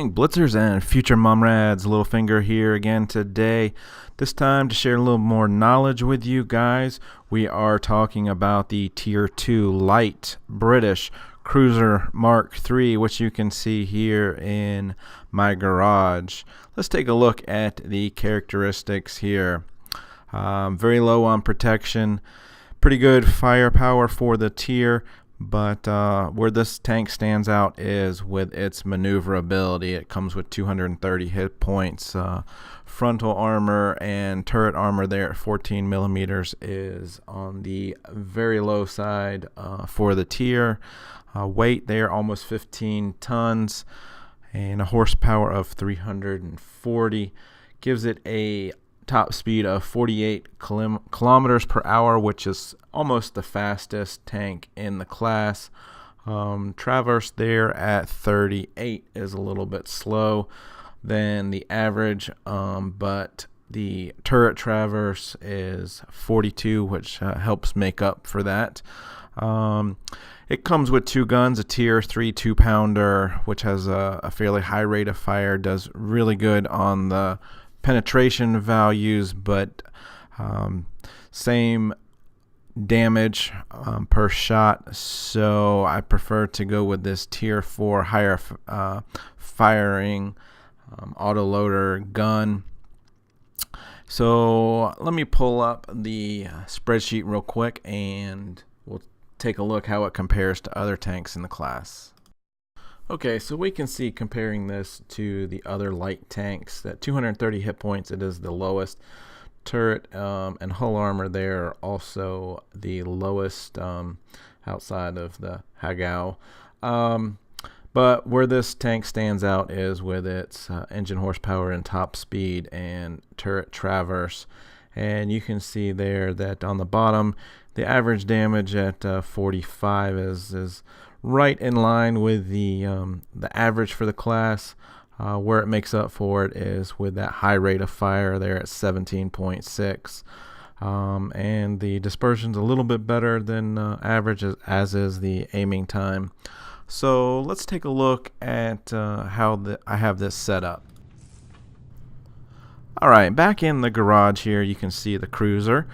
morning, Blitzers and future Mumrads. Littlefinger here again today. This time to share a little more knowledge with you guys. We are talking about the Tier 2 Light British Cruiser Mark III, which you can see here in my garage. Let's take a look at the characteristics here. Very low on protection, pretty good firepower for the tier. But where this tank stands out is with its maneuverability. It comes with 230 hit points. Frontal armor and turret armor there at 14 millimeters is on the very low side for the tier. Weight there almost 15 tons and a horsepower of 340. Gives it a top speed of 48 kilometers per hour, which is almost the fastest tank in the class. Traverse there at 38 is a little bit slow than the average, but the turret traverse is 42, which helps make up for that. It comes with two guns, a tier 3 2-pounder, which has a fairly high rate of fire, does really good on the penetration values, but same damage per shot, so I prefer to go with this tier 4 higher firing autoloader gun. So let me pull up the spreadsheet real quick and we'll take a look how it compares to other tanks in the class. Okay, so we can see, comparing this to the other light tanks, that 230 hit points, it is the lowest. Turret and hull armor there are also the lowest outside of the Hagao. But where this tank stands out is with its engine horsepower and top speed and turret traverse. And you can see there that on the bottom, the average damage at 45 is right in line with the average for the class. Where it makes up for it is with that high rate of fire there at 17.6, and the dispersion's a little bit better than average, as is the aiming time. So let's take a look at how I have this set up. Alright, back in the garage here you can see the cruiser.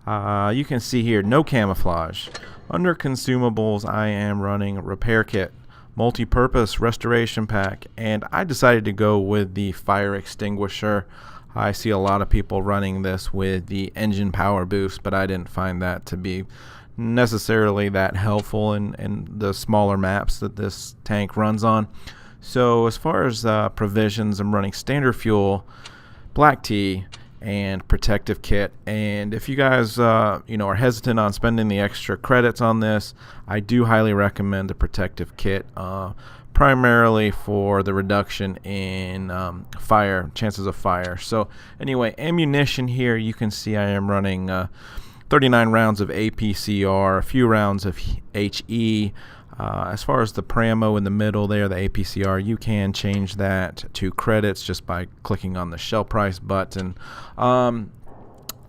You can see here no camouflage. Under consumables, I am running a repair kit, multi-purpose restoration pack, and I decided to go with the fire extinguisher. I see a lot of people running this with the engine power boost, but I didn't find that to be necessarily that helpful in the smaller maps that this tank runs on. So as far as provisions, I'm running standard fuel, black tea, and protective kit. And if you guys are hesitant on spending the extra credits on this, I do highly recommend the protective kit, primarily for the reduction in chances of fire. So anyway, ammunition here, you can see I am running 39 rounds of APCR, a few rounds of HE. As far as the Pramo in the middle there, the APCR, you can change that to credits just by clicking on the shell price button. And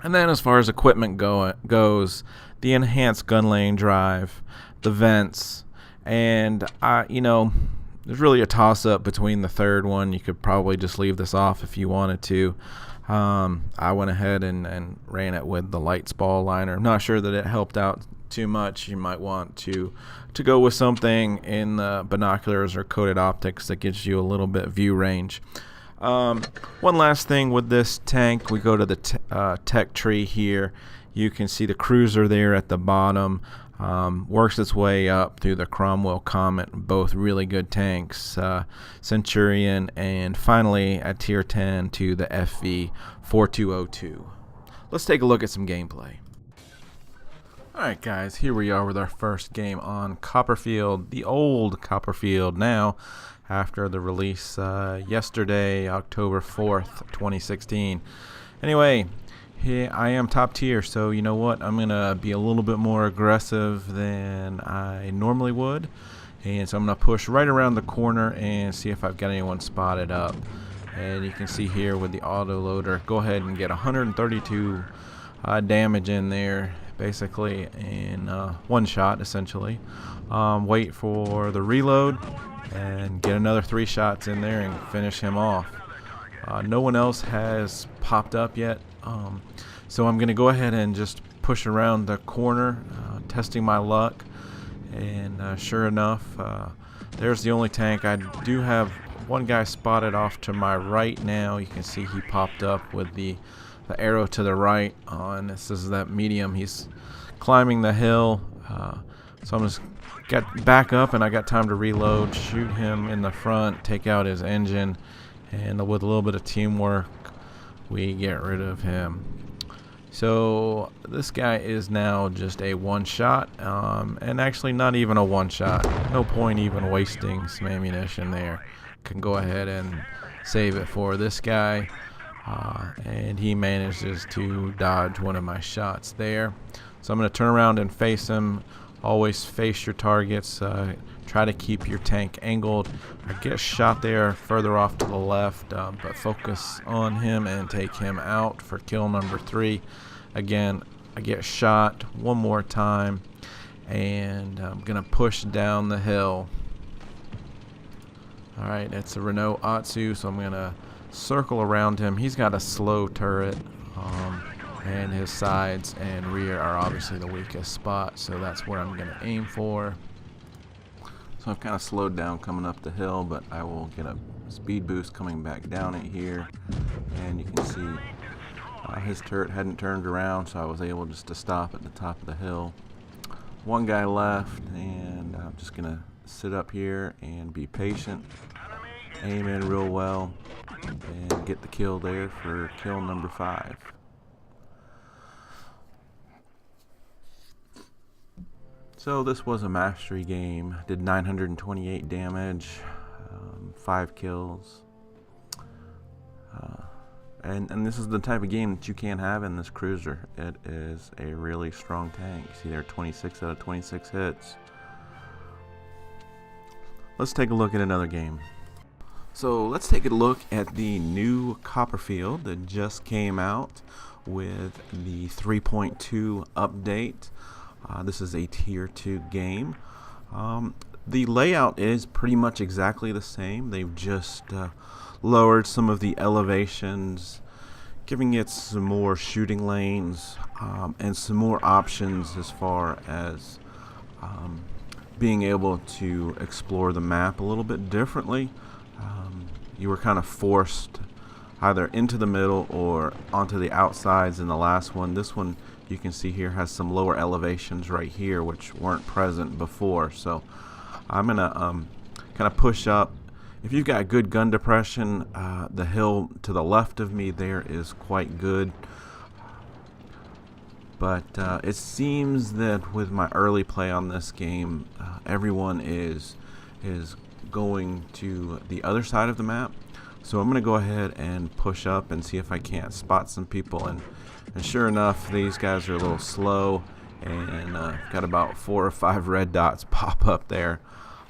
then as far as equipment goes, the enhanced gun lane drive, the vents, and there's really a toss-up between the third one. You could probably just leave this off if you wanted to. I went ahead and ran it with the lights ball liner. I'm not sure that it helped out too much. You might want to go with something in the binoculars or coated optics that gives you a little bit view range. One last thing with this tank, we go to the tech tree here. You can see the cruiser there at the bottom. Works its way up through the Cromwell Comet, both really good tanks, Centurion, and finally at tier 10 to the FV 4202. Let's take a look at some gameplay. Alright guys, here we are with our first game on Copperfield, the old Copperfield now, after the release yesterday, October 4th, 2016. Anyway, here I am top tier, so you know what, I'm going to be a little bit more aggressive than I normally would. And so I'm going to push right around the corner and see if I've got anyone spotted up. And you can see here with the autoloader, go ahead and get 132 damage in there, basically in one shot essentially. Wait for the reload, and get another 3 shots in there and finish him off. No one else has popped up yet, so I'm going to go ahead and just push around the corner, testing my luck. And sure enough, there's the only tank. I do have one guy spotted off to my right now. You can see he popped up with the arrow to the right, and this is that medium. He's climbing the hill, so I'm just got back up, and I got time to reload, shoot him in the front, take out his engine, and with a little bit of teamwork, we get rid of him. So this guy is now just a one-shot, and actually not even a one-shot. No point even wasting some ammunition there. Can go ahead and save it for this guy, and he manages to dodge one of my shots there. So I'm going to turn around and face him. Always face your targets. Try to keep your tank angled. I get shot there further off to the left, but focus on him and take him out for kill number 3. Again, I get shot one more time, and I'm going to push down the hill. Alright, it's a Renault Atsu, so I'm going to circle around him. He's got a slow turret, and his sides and rear are obviously the weakest spot, so that's where I'm going to aim for. So I've kind of slowed down coming up the hill, but I will get a speed boost coming back down it here, and you can see his turret hadn't turned around, so I was able just to stop at the top of the hill. One guy left, and I'm just going to sit up here and be patient, aim in real well, and get the kill there for kill number 5. So this was a mastery game. Did 928 damage, 5 kills. And this is the type of game that you can have in this cruiser. It is a really strong tank. You see there, 26 out of 26 hits. Let's take a look at another game. So let's take a look at the new Copperfield that just came out with the 3.2 update. This is a tier 2 game. The layout is pretty much exactly the same. They've just lowered some of the elevations, giving it some more shooting lanes, and some more options as far as being able to explore the map a little bit differently. You were kind of forced either into the middle or onto the outsides in the last one. This one, you can see here, has some lower elevations right here which weren't present before. So I'm gonna kind of push up. If you've got good gun depression, the hill to the left of me there is quite good. But it seems that with my early play on this game, everyone is going to the other side of the map. So I'm going to go ahead and push up and see if I can't spot some people. And sure enough, these guys are a little slow, and got about 4 or 5 red dots pop up there.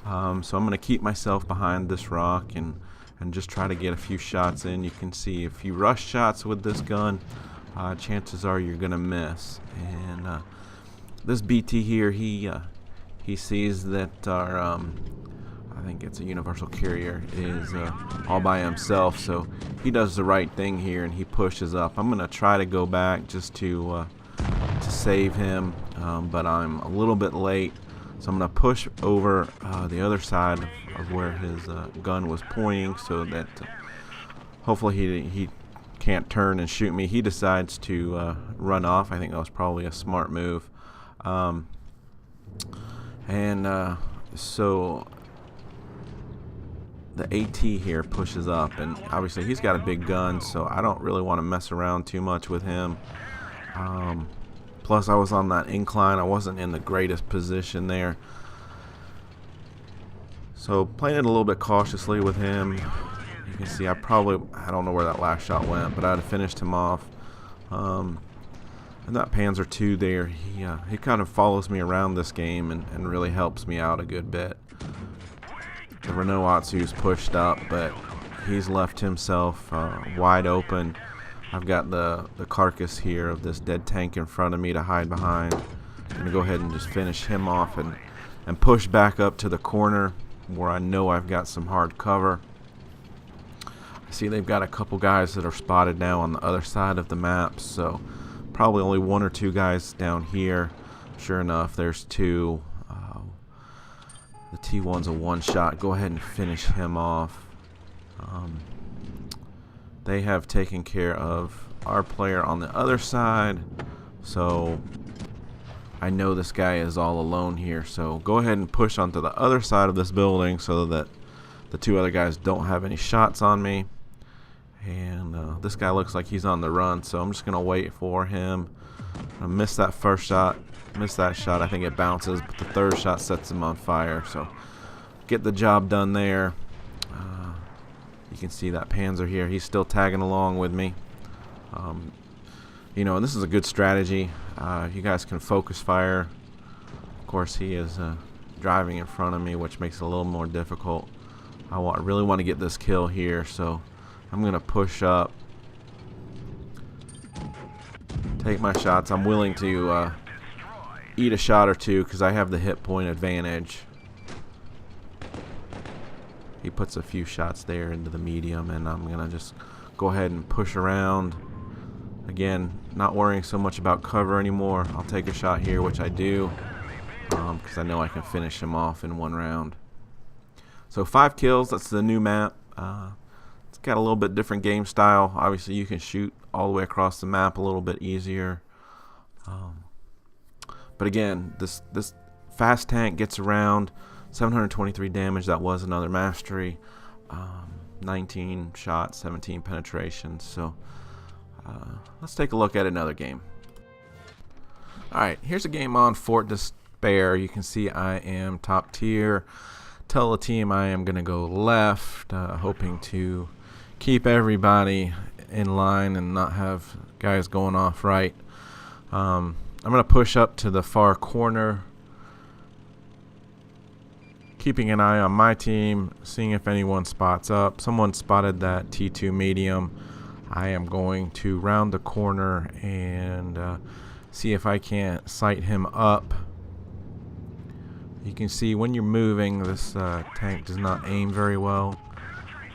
So I'm going to keep myself behind this rock and just try to get a few shots in. You can see if you rush shots with this gun, chances are you're going to miss. And this BT here, he sees that our I think it's a universal carrier, is all by himself, so he does the right thing here and he pushes up. I'm going to try to go back just to save him, but I'm a little bit late, so I'm going to push over the other side of where his gun was pointing, so that hopefully he can't turn and shoot me. He decides to run off. I think that was probably a smart move. So the AT here pushes up, and obviously he's got a big gun, so I don't really want to mess around too much with him. Plus I was on that incline. I wasn't in the greatest position there, so playing it a little bit cautiously with him. You can see I don't know where that last shot went, but I'd have finished him off. And that Panzer II there, he kind of follows me around this game and really helps me out a good bit. The Renault Atsu's pushed up, but he's left himself wide open. I've got the carcass here of this dead tank in front of me to hide behind. I'm going to go ahead and just finish him off and push back up to the corner. where I know I've got some hard cover. I see they've got a couple guys that are spotted now on the other side of the map, so probably only one or two guys down here. Sure enough, there's two. The T1's a one-shot. Go ahead and finish him off. They have taken care of our player on the other side, so I know this guy is all alone here. So go ahead and push onto the other side of this building so that the two other guys don't have any shots on me. And this guy looks like he's on the run, so I'm just going to wait for him. I missed that first shot. Missed that shot. I think it bounces, but the third shot sets him on fire. So get the job done there. You can see that Panzer here. He's still tagging along with me. You know, and this is a good strategy. You guys can focus fire. Of course, he is driving in front of me, which makes it a little more difficult. I really want to get this kill here, so I'm going to push up, take my shots. I'm willing to eat a shot or two because I have the hit point advantage. He puts a few shots there into the medium, and I'm going to just go ahead and push around. Again, not worrying so much about cover anymore. I'll take a shot here, which I do, because I know I can finish him off in one round. So 5 kills, that's the new map. It's got a little bit different game style. Obviously, you can shoot all the way across the map a little bit easier. But again, this fast tank gets around 723 damage. That was another mastery. 19 shots, 17 penetrations. So let's take a look at another game. Alright, here's a game on Fort Despair. You can see I am top tier. Tell the team I am going to go left, hoping to keep everybody in line and not have guys going off right. I'm going to push up to the far corner, keeping an eye on my team, seeing if anyone spots up. Someone spotted that T2 medium. I am going to round the corner and see if I can't sight him up. You can see when you're moving, this tank does not aim very well.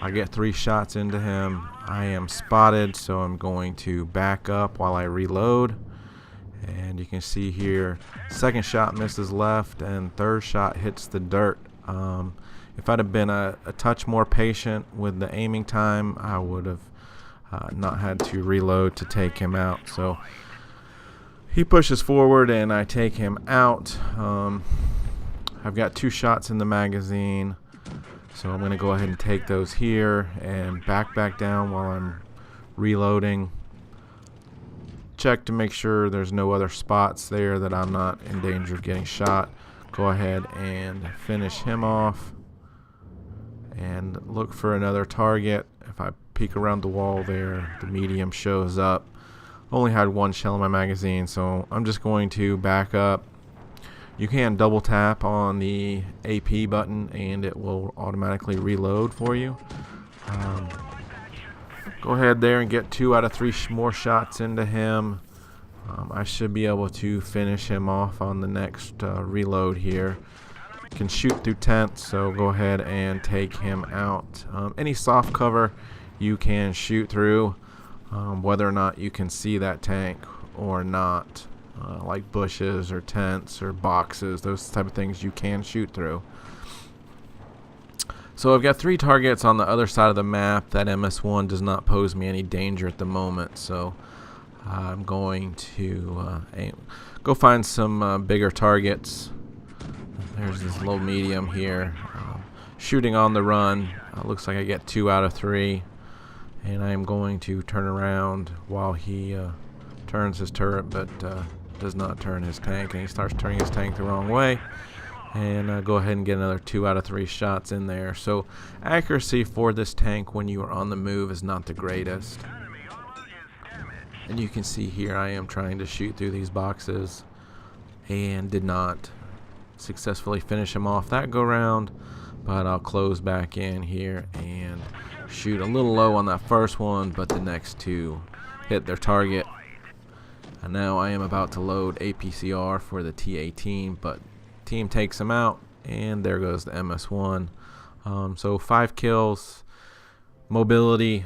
I get 3 shots into him. I am spotted, so I'm going to back up while I reload. And you can see here, second shot misses left, and third shot hits the dirt. If I'd have been a touch more patient with the aiming time, I would have not had to reload to take him out. So he pushes forward, and I take him out. I've got 2 shots in the magazine, so I'm going to go ahead and take those here and back down while I'm reloading. Check to make sure there's no other spots there that I'm not in danger of getting shot. Go ahead and finish him off and look for another target. If I peek around the wall there, the medium shows up. Only had 1 shell in my magazine, so I'm just going to back up. You can double tap on the AP button and it will automatically reload for you. Go ahead there and get 2 out of 3 more shots into him. I should be able to finish him off on the next reload here. Can shoot through tents, so go ahead and take him out. Any soft cover you can shoot through, whether or not you can see that tank or not. Like bushes or tents or boxes, those type of things you can shoot through. So I've got 3 targets on the other side of the map. That MS-1 does not pose me any danger at the moment, so I'm going to go find some bigger targets. There's this low medium here, shooting on the run. Looks like I get 2 out of 3, and I am going to turn around while he turns his turret, but does not turn his tank, and he starts turning his tank the wrong way. And go ahead and get another 2 out of 3 shots in there. So accuracy for this tank when you are on the move is not the greatest. And you can see here I am trying to shoot through these boxes and did not successfully finish him off that go round. But I'll close back in here and shoot a little low on that first one, but the next 2 hit their target. And now I am about to load APCR for the T-18, but team takes him out, and there goes the MS-1. So 5 kills, mobility,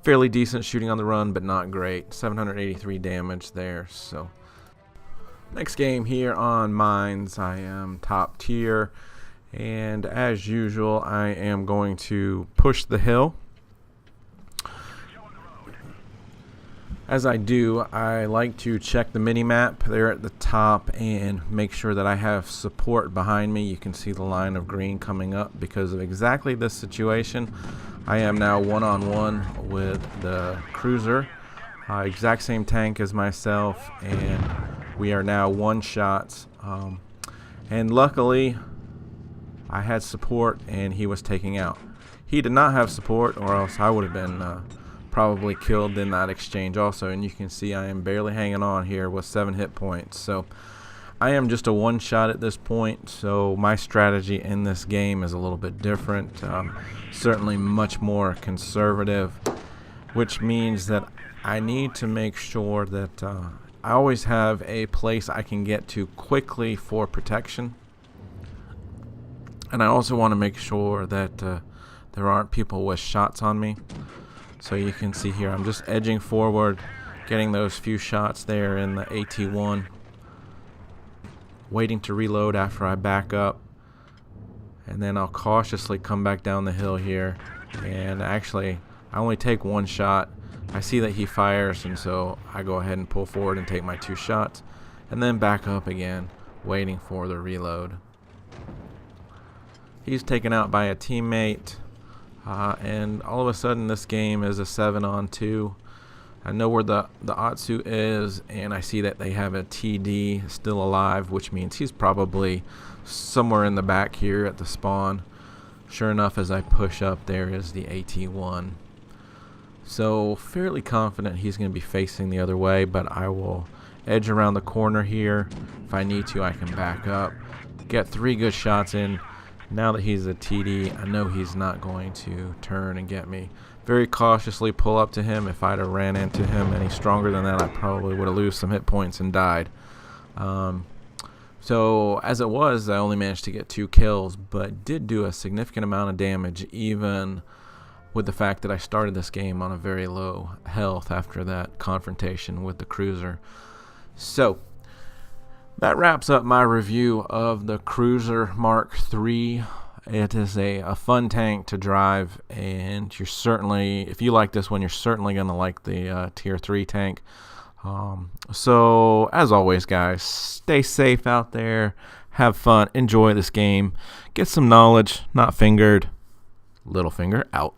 fairly decent shooting on the run, but not great. 783 damage there. So next game here on Mines, I am top tier, and as usual, I am going to push the hill. As I do, I like to check the mini-map there at the top and make sure that I have support behind me. You can see the line of green coming up because of exactly this situation. I am now one-on-one with the cruiser, exact same tank as myself, and we are now one shots. And luckily, I had support and he was taking out. He did not have support, or else I would have been probably killed in that exchange also. And you can see I am barely hanging on here with 7 hit points. So I am just a one shot at this point, so my strategy in this game is a little bit different, certainly much more conservative, which means that I need to make sure that I always have a place I can get to quickly for protection, and I also want to make sure that there aren't people with shots on me. So you can see here I'm just edging forward, getting those few shots there in the AT1, waiting to reload after I back up, and then I'll cautiously come back down the hill here. And actually I only take one shot. I see that he fires, and so I go ahead and pull forward and take my 2 shots, and then back up again, waiting for the reload. He's taken out by a teammate. And all of a sudden this game is a 7-on-2. I know where the Otsu is, and I see that they have a TD still alive, which means he's probably somewhere in the back here at the spawn. Sure enough, as I push up, there is the AT1. So fairly confident he's going to be facing the other way, but I will edge around the corner here. If I need to, I can back up, get 3 good shots in. Now that he's a TD, I know he's not going to turn and get me. Very cautiously pull up to him. If I'd have ran into him any stronger than that, I probably would have lost some hit points and died. So as it was, I only managed to get 2 kills, but did do a significant amount of damage, even with the fact that I started this game on a very low health after that confrontation with the cruiser. So that wraps up my review of the Cruiser Mark III. It is a fun tank to drive, and you're certainly, if you like this one, you're certainly going to like the Tier 3 tank. So, as always, guys, stay safe out there, have fun, enjoy this game, get some knowledge, not fingered. Littlefinger out.